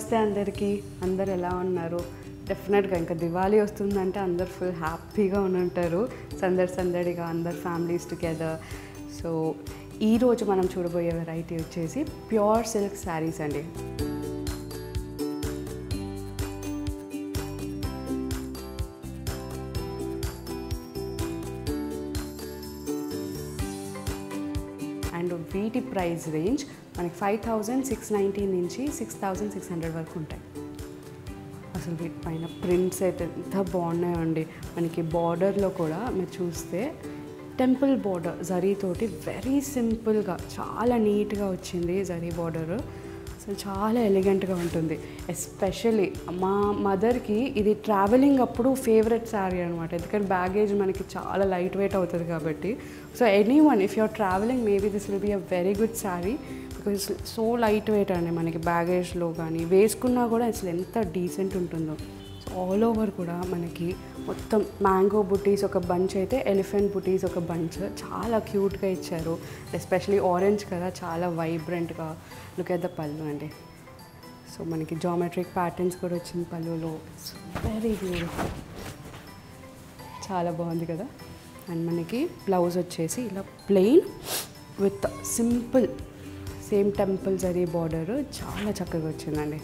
నమస్తే అందరికీ. అందరు ఎలా ఉన్నారు? డెఫినెట్గా ఇంకా దివాళీ వస్తుందంటే అందరు ఫుల్ హ్యాపీగా ఉంటారు, సందడిగా అందరు ఫ్యామిలీస్ టుగెదర్. సో ఈరోజు మనం చూడబోయే వెరైటీ వచ్చేసి ప్యూర్ సిల్క్ శారీస్ అండి. అండ్ వీటి ప్రైస్ రేంజ్ మనకి 5690 నుంచి 6600 వరకు ఉంటాయి. అసలు వీటిపైన ప్రింట్స్ అయితే ఎంత బాగున్నాయండి. మనకి బార్డర్లో కూడా మీరు చూస్తే టెంపుల్ బార్డర్ జరీతోటి వెరీ సింపుల్గా చాలా నీట్గా వచ్చింది జరీ బార్డర్. అసలు చాలా ఎలిగెంట్గా ఉంటుంది. ఎస్పెషల్లీ మా మదర్కి ఇది ట్రావెలింగ్ అప్పుడు ఫేవరెట్ శారీ అనమాట. ఎందుకంటే బ్యాగేజ్ మనకి చాలా లైట్ వెయిట్ అవుతుంది కాబట్టి. So anyone if you're travelling maybe this will be a very good sari because so light weight అండి. మనకి బ్యాగేజ్లో కానీ వేసుకున్నా కూడా అసలు ఎంత డీసెంట్ ఉంటుందో. సో ఆల్ ఓవర్ కూడా మనకి మొత్తం మ్యాంగో బుటీస్ ఒక బంచ్, అయితే ఎలిఫెంట్ బుటీస్ ఒక బంచ్. చాలా క్యూట్గా ఇచ్చారు. ఎస్పెషలీ ఆరెంజ్ కదా, చాలా వైబ్రెంట్గా. లుక్ ఎట్ ద పళ్ళు అండి. సో మనకి జామెట్రిక్ ప్యాటర్న్స్ కూడా వచ్చింది పళ్ళులో. ఇట్స్ వెరీ బ్యూటిఫుల్, చాలా బాగుంది కదా. అండ్ మనకి బ్లౌజ్ వచ్చేసి ఇలా plain with simple same temple zari border చాలా చక్కగా వచ్చిందండి.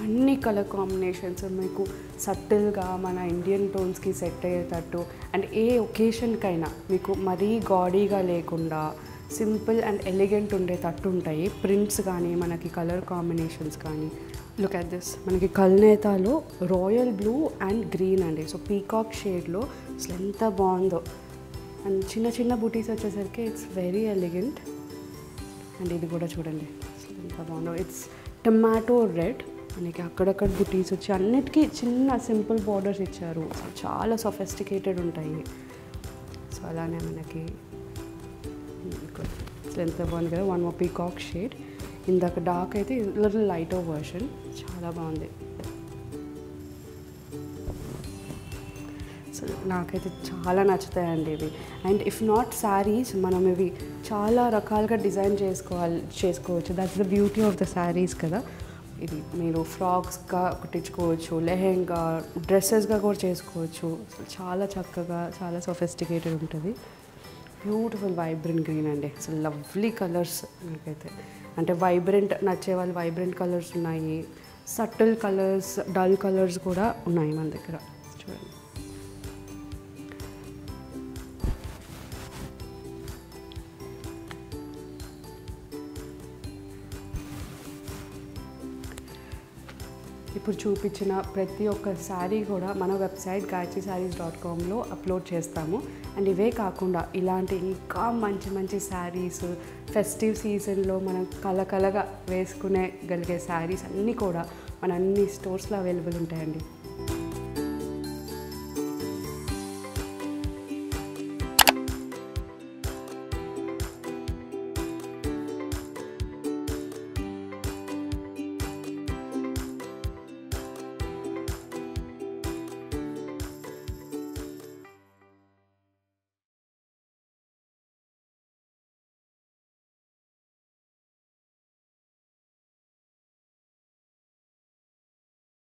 అన్ని కలర్ కాంబినేషన్స్ మీకు సటిల్గా మన ఇండియన్ టోన్స్కి సెట్ అయ్యేటట్టు, అండ్ ఏ ఒకేషన్కైనా మీకు మరీ గాడీగా లేకుండా సింపుల్ అండ్ ఎలిగెంట్ ఉండేటట్టు ఉంటాయి. ప్రింట్స్ కానీ మనకి కలర్ కాంబినేషన్స్ కానీ. లుక్ అట్ దిస్, మనకి కల్నేతాలో రాయల్ బ్లూ అండ్ గ్రీన్ అండి. సో పీకాక్ షేడ్లో అసలు ఎంత బాగుందో. అండ్ చిన్న చిన్న బుటీస్ వచ్చేసరికి ఇట్స్ వెరీ ఎలిగెంట్. అండ్ ఇది కూడా చూడండి అసలు ఎంత బాగుందో. It's tomato red. మనకి అక్కడక్కడ బుటీస్ వచ్చి అన్నిటికీ చిన్న సింపుల్ బార్డర్స్ ఇచ్చారు. చాలా సొఫిస్టికేటెడ్ ఉంటాయి. సో అలానే మనకి అసలు ఎంత బాగుంది కదా. One more peacock shade. ఇందాక డార్క్ అయితే లిటిల్ లైట్ వర్షన్. చాలా బాగుంది. సో నాకైతే చాలా నచ్చుతాయండి ఇవి. అండ్ ఇఫ్ నాట్ శారీస్, మనం ఇవి చాలా రకాలుగా డిజైన్ చేసుకోవచ్చు. That's the beauty of the saris కదా. ఇది మీరు ఫ్రాక్స్గా కుట్టించుకోవచ్చు, లెహెంగా, డ్రెస్సెస్గా కూడా చేసుకోవచ్చు. చాలా చక్కగా, చాలా సొఫిస్టికేటెడ్ ఉంటుంది. బ్యూటిఫుల్ వైబ్రెంట్ గ్రీన్ అండి. అసలు లవ్లీ కలర్స్. నాకైతే అంటే వైబ్రెంట్ నచ్చే వాళ్ళు వైబ్రెంట్ కలర్స్ ఉన్నాయి, సటిల్ కలర్స్, డల్ కలర్స్ కూడా ఉన్నాయి మన దగ్గర. చూడండి ఇప్పుడు చూపించిన ప్రతి ఒక్క శారీ కూడా మన వెబ్సైట్ gayatrisarees.comలో అప్లోడ్ చేస్తాము. అండ్ ఇవే కాకుండా ఇలాంటి ఇంకా మంచి మంచి శారీస్, ఫెస్టివ్ సీజన్లో మనం కలకలగా వేసుకునే గలిగే శారీస్ అన్నీ కూడా మన అన్ని స్టోర్స్లో అవైలబుల్ ఉంటాయండి.